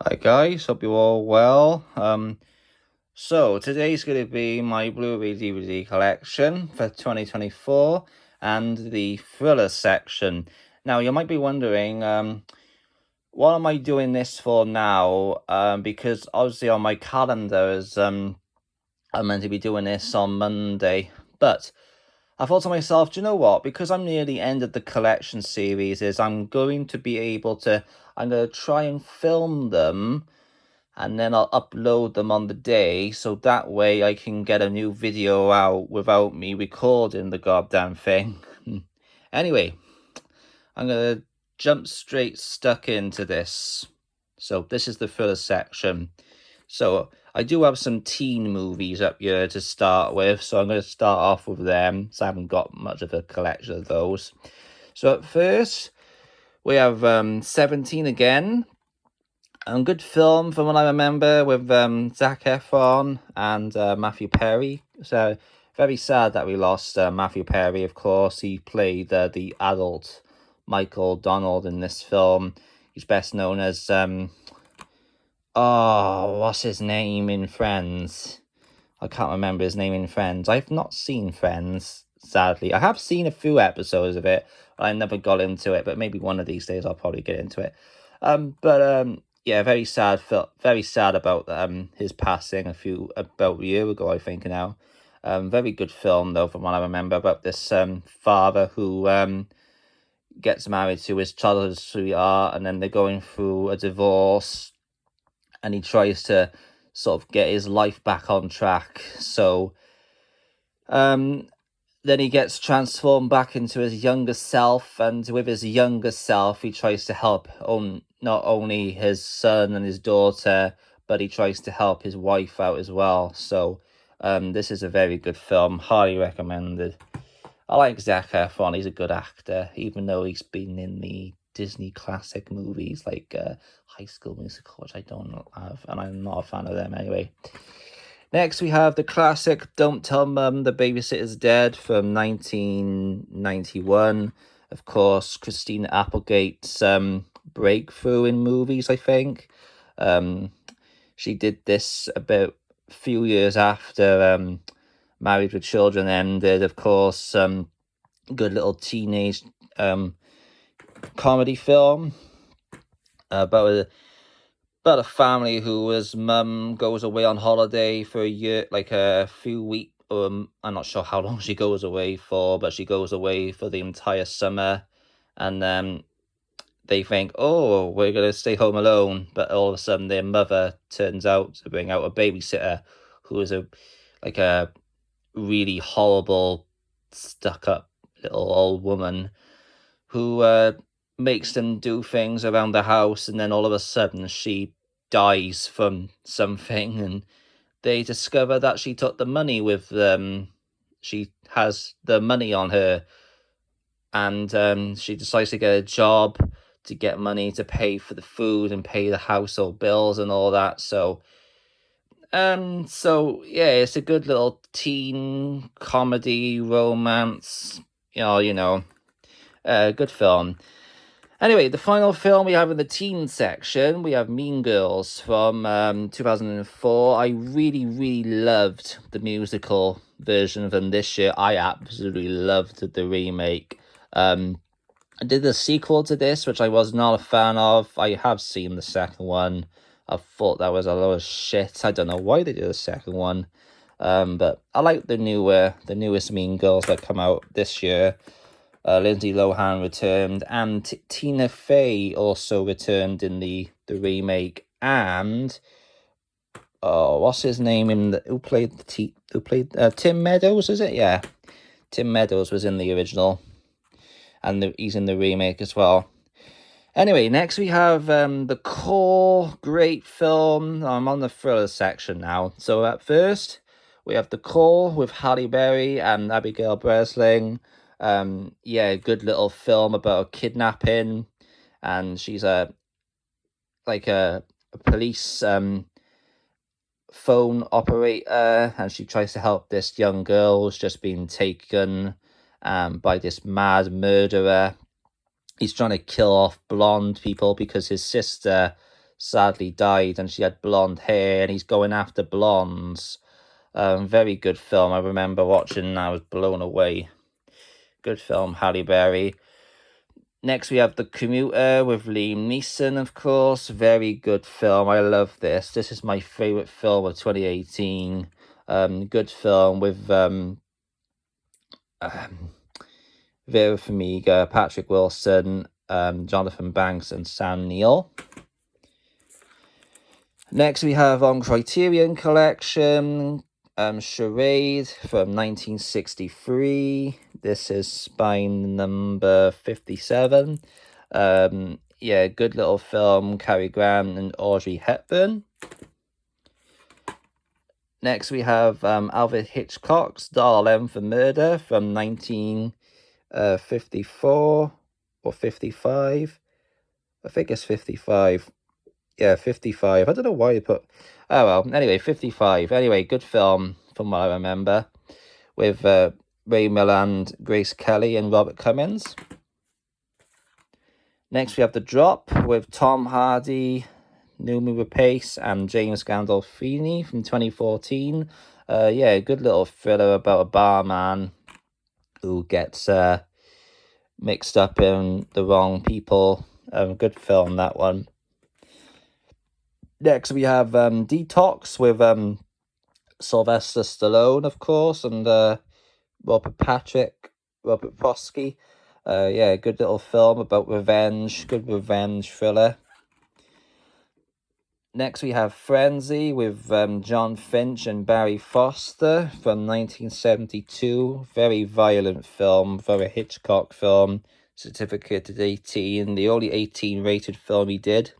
Hi guys, hope you're all well. So today's going to be my Blu Ray DVD collection for 2024 and the thriller section. Now you might be wondering, what am I doing this for now? Because obviously on my calendar is I'm meant to be doing this on Monday, but I thought to myself, do you know what? Because I'm near the end of the collection series, I'm going to try and film them and then I'll upload them on the day, so that way I can get a new video out without me recording the goddamn thing. Anyway, I'm gonna jump stuck into this. So this is the first section. So I do have some teen movies up here to start with, so I'm going to start off with them, so I haven't got much of a collection of those. So at first, we have 17 again. A good film from what I remember with Zac Efron and Matthew Perry. So very sad that we lost Matthew Perry, of course. He played the adult Michael Donald in this film. He's best known as, what's his name in Friends? I can't remember his name in Friends. I've not seen Friends, sadly. I have seen a few episodes of it, but I never got into it. But maybe one of these days I'll probably get into it. Yeah, very sad. Felt very sad about his passing about a year ago, I think now. Very good film though, from what I remember, about this father who gets married to his childhood sweetheart, and then they're going through a divorce, and he tries to sort of get his life back on track. So, then he gets transformed back into his younger self, and with his younger self, he tries to help not only his son and his daughter, but he tries to help his wife out as well. So, this is a very good film, highly recommended. I like Zac Efron, he's a good actor, even though he's been in the Disney classic movies like High School Musical, which I don't have, and I'm not a fan of them anyway. Next, we have the classic Don't Tell Mum the Babysitter's Dead from 1991. Of course, Christina Applegate's breakthrough in movies, I think. She did this about a few years after Married with Children ended. Of course, good little teenage comedy film about a family whose mum goes away on holiday for a year, like a few weeks. I'm not sure how long she goes away for, but she goes away for the entire summer, and they think, oh, we're gonna stay home alone, but all of a sudden their mother turns out to bring out a babysitter who is a really horrible, stuck-up little old woman who makes them do things around the house, and then all of a sudden she dies from something, and they discover that she took the money with them. She has the money on her, and she decides to get a job to get money to pay for the food and pay the household bills and all that. So yeah, it's a good little teen comedy romance, good film. Anyway, the final film we have in the teen section, we have Mean Girls from 2004. I really, really loved the musical version of them this year. I absolutely loved the remake. I did the sequel to this, which I was not a fan of. I have seen the second one. I thought that was a lot of shit. I don't know why they did the second one. But I like the newest Mean Girls that come out this year. Lindsay Lohan returned, and Tina Fey also returned in the remake. And what's his name who played Tim Meadows? Is it? Yeah, Tim Meadows was in the original, and he's in the remake as well. Anyway, next we have the core great film. I'm on the thriller section now. So at first, we have the core with Halle Berry and Abigail Breslin. Good little film about a kidnapping, and she's a police phone operator, and she tries to help this young girl who's just been taken by this mad murderer. He's trying to kill off blonde people because his sister sadly died, and she had blonde hair, and he's going after blondes. Very good film. I remember watching and I was blown away. Good film, Halle Berry. Next, we have The Commuter with Liam Neeson, of course. Very good film. I love this. This is my favourite film of 2018. Good film with Vera Farmiga, Patrick Wilson, Jonathan Banks, and Sam Neill. Next, we have on Criterion Collection, Charade from 1963. This is spine number 57. Yeah, good little film, Cary Grant and Audrey Hepburn. Next, we have Alfred Hitchcock's Dial M for Murder from 1954 or 55. I think it's 55. Yeah, 55. I don't know why you put... Oh, well. Anyway, 55. Anyway, good film from what I remember. With Ray Milland, Grace Kelly, and Robert Cummins. Next, we have The Drop with Tom Hardy, Noomi Rapace, and James Gandolfini from 2014. Yeah, good little thriller about a barman who gets mixed up in the wrong people. Good film, that one. Next, we have Detox with Sylvester Stallone, of course, and Robert Prosky. Yeah, good little film about revenge. Good revenge thriller. Next, we have Frenzy with John Finch and Barry Foster from 1972. Very violent film, very Hitchcock film. Certificated 18. The only 18 rated film he did.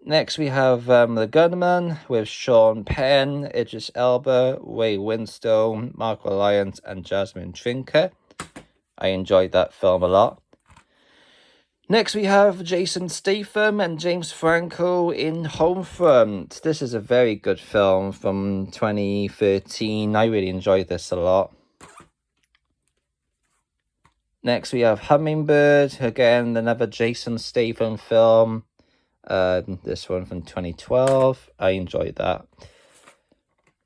Next, we have The Gunman with Sean Penn, Idris Elba, Ray Winstone, Mark Reliance, and Jasmine Trinker. I enjoyed that film a lot. Next, we have Jason Statham and James Franco in Homefront. This is a very good film from 2013. I really enjoyed this a lot. Next, we have Hummingbird, again, another Jason Statham film. This one from 2012. I enjoyed that.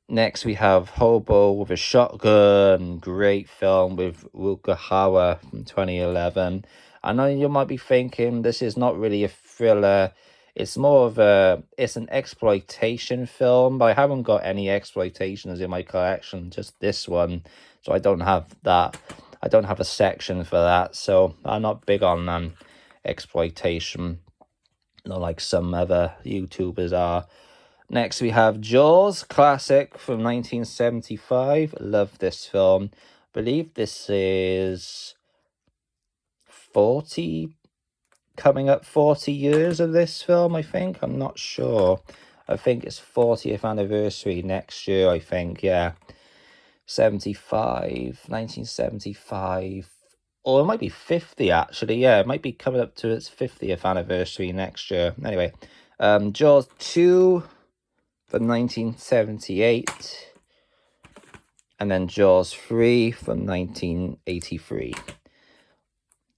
Next, we have Hobo with a Shotgun. Great film with Rutger Hauer from 2011. I know you might be thinking this is not really a thriller. It's more of it's an exploitation film, but I haven't got any exploitations in my collection, just this one. So I don't have that. I don't have a section for that. So I'm not big on exploitation, not like some other YouTubers are. Next, we have Jaws, classic from 1975. Love this film. I believe this is 40, coming up 40 years of this film, I think. I'm not sure. I think it's 40th anniversary next year, I think, yeah. 1975. Or it might be 50, actually. Yeah, it might be coming up to its 50th anniversary next year. Anyway, Jaws 2 from 1978. And then Jaws 3 from 1983.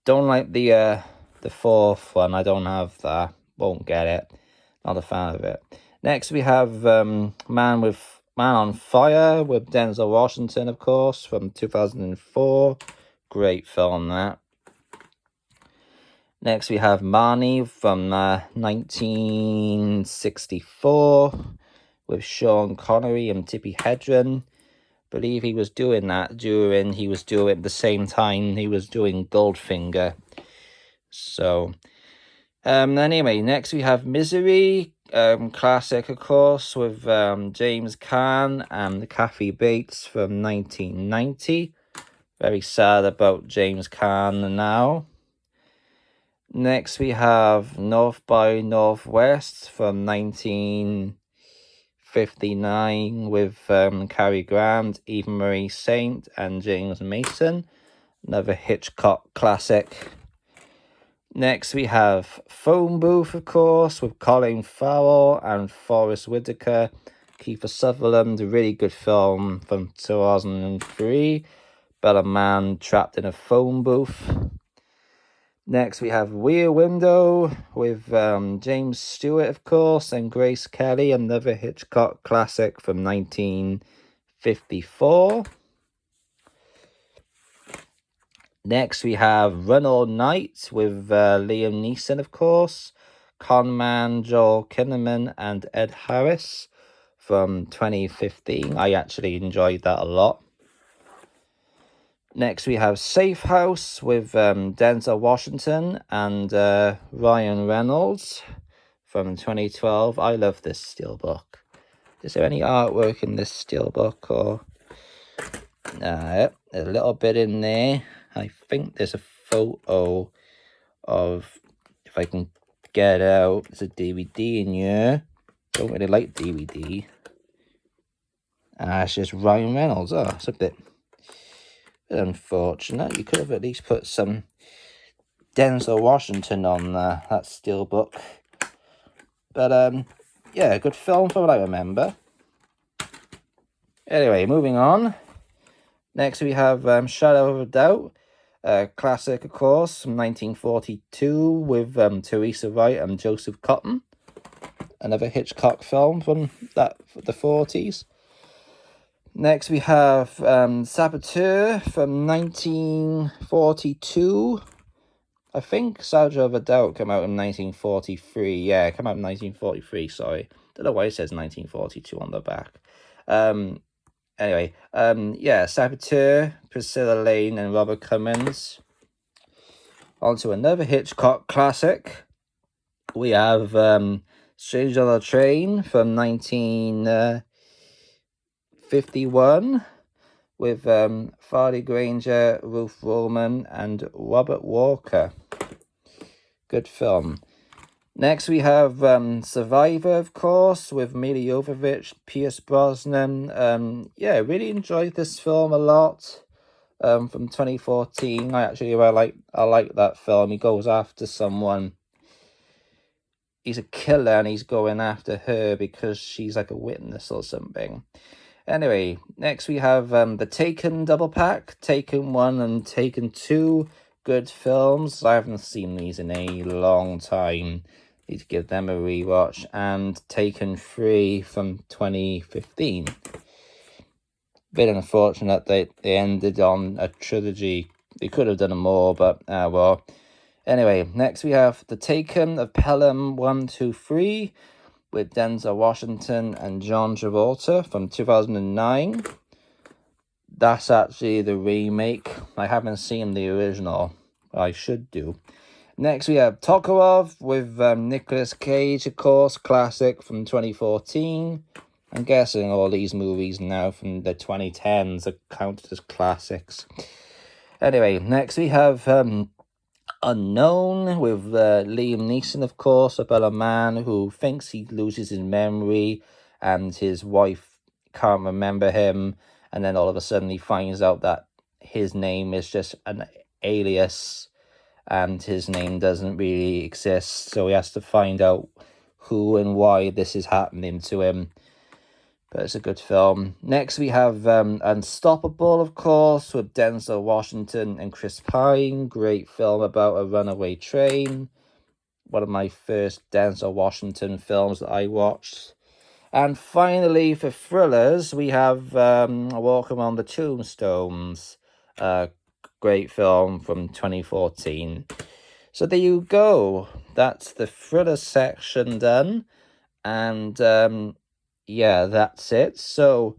Don't like the fourth one. I don't have that. Won't get it. Not a fan of it. Next, we have Man on Fire with Denzel Washington, of course, from 2004. Great film, that. Next, we have Marnie from 1964 with Sean Connery and Tippi Hedren. Believe he was doing that he was doing the same time he was doing Goldfinger. So, anyway, next we have Misery, classic, of course, with James Caan and Kathy Bates from 1990. Very sad about James Caan now. Next, we have North by Northwest from 1959 with Cary Grant, Eva Marie Saint, and James Mason. Another Hitchcock classic. Next, we have Phone Booth, of course, with Colin Farrell and Forrest Whitaker. Kiefer Sutherland, a really good film from 2003. About a man trapped in a phone booth. Next, we have Rear Window with James Stewart, of course, and Grace Kelly, another Hitchcock classic from 1954. Next, we have Run All Night with Liam Neeson, of course, con man Joel Kinnaman, and Ed Harris from 2015. I actually enjoyed that a lot. Next, we have Safe House with Denzel Washington and Ryan Reynolds from 2012. I love this steelbook. Is there any artwork in this steelbook? Or a little bit in there. I think there's a photo of, if I can get it out, there's a DVD in here. Don't really like DVD. It's just Ryan Reynolds. Oh, it's a bit unfortunate. You could have at least put some Denzel Washington on that steelbook. But yeah, good film from what I remember. Anyway, moving on. Next we have Shadow of a Doubt, classic, of course, from 1942 with Teresa Wright and Joseph Cotton. Another Hitchcock film from the 40s. Next we have Saboteur from 1942. I think Shadow of a Doubt came out in 1943. Yeah, it came out in 1943, sorry. Don't know why it says 1942 on the back. Anyway, yeah, Saboteur, Priscilla Lane and Robert Cummins. On to another Hitchcock classic. We have Stranger on the Train from 1951 with Farley Granger, Ruth Roman, and Robert Walker. Good film. Next, we have Survivor, of course, with Mila Jovovich, Pierce Brosnan. Yeah, really enjoyed this film a lot. From 2014, I like that film. He goes after someone. He's a killer, and he's going after her because she's like a witness or something. Anyway, next we have the Taken double pack, Taken 1 and Taken 2. Good films. I haven't seen these in a long time. Need to give them a rewatch. And Taken 3 from 2015. Bit unfortunate they ended on a trilogy. They could have done more, but well. Anyway, next we have The Taken of Pelham 1, 2, 3 with Denzel Washington and John Travolta from 2009. That's actually the remake. I haven't seen the original. I should do. Next, we have Tokarov with Nicolas Cage, of course, classic from 2014. I'm guessing all these movies now from the 2010s are counted as classics. Anyway, next we have Unknown with Liam Neeson, of course, about a man who thinks he loses his memory and his wife can't remember him, and then all of a sudden he finds out that his name is just an alias and his name doesn't really exist, so he has to find out who and why this is happening to him. But it's a good film. Next we have Unstoppable, of course, with Denzel Washington and Chris Pine. Great film about a runaway train. One of my first Denzel Washington films that I watched. And finally, for thrillers, we have Walk Among the Tombstones. Great film from 2014. So there you go. That's the thriller section done. And yeah, that's it. So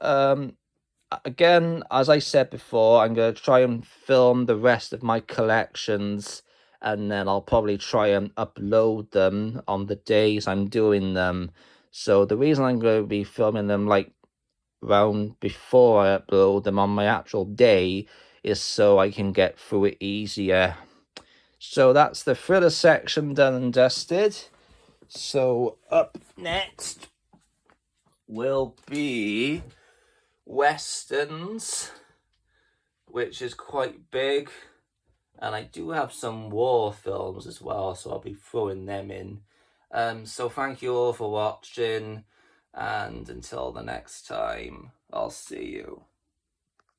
again, as I said before, I'm going to try and film the rest of my collections, and then I'll probably try and upload them on the days I'm doing them. So the reason I'm going to be filming them like around before I upload them on my actual day is so I can get through it easier. So that's the thriller section done and dusted. So up next will be Westerns, which is quite big. And I do have some war films as well, so I'll be throwing them in. So thank you all for watching, and until the next time, I'll see you.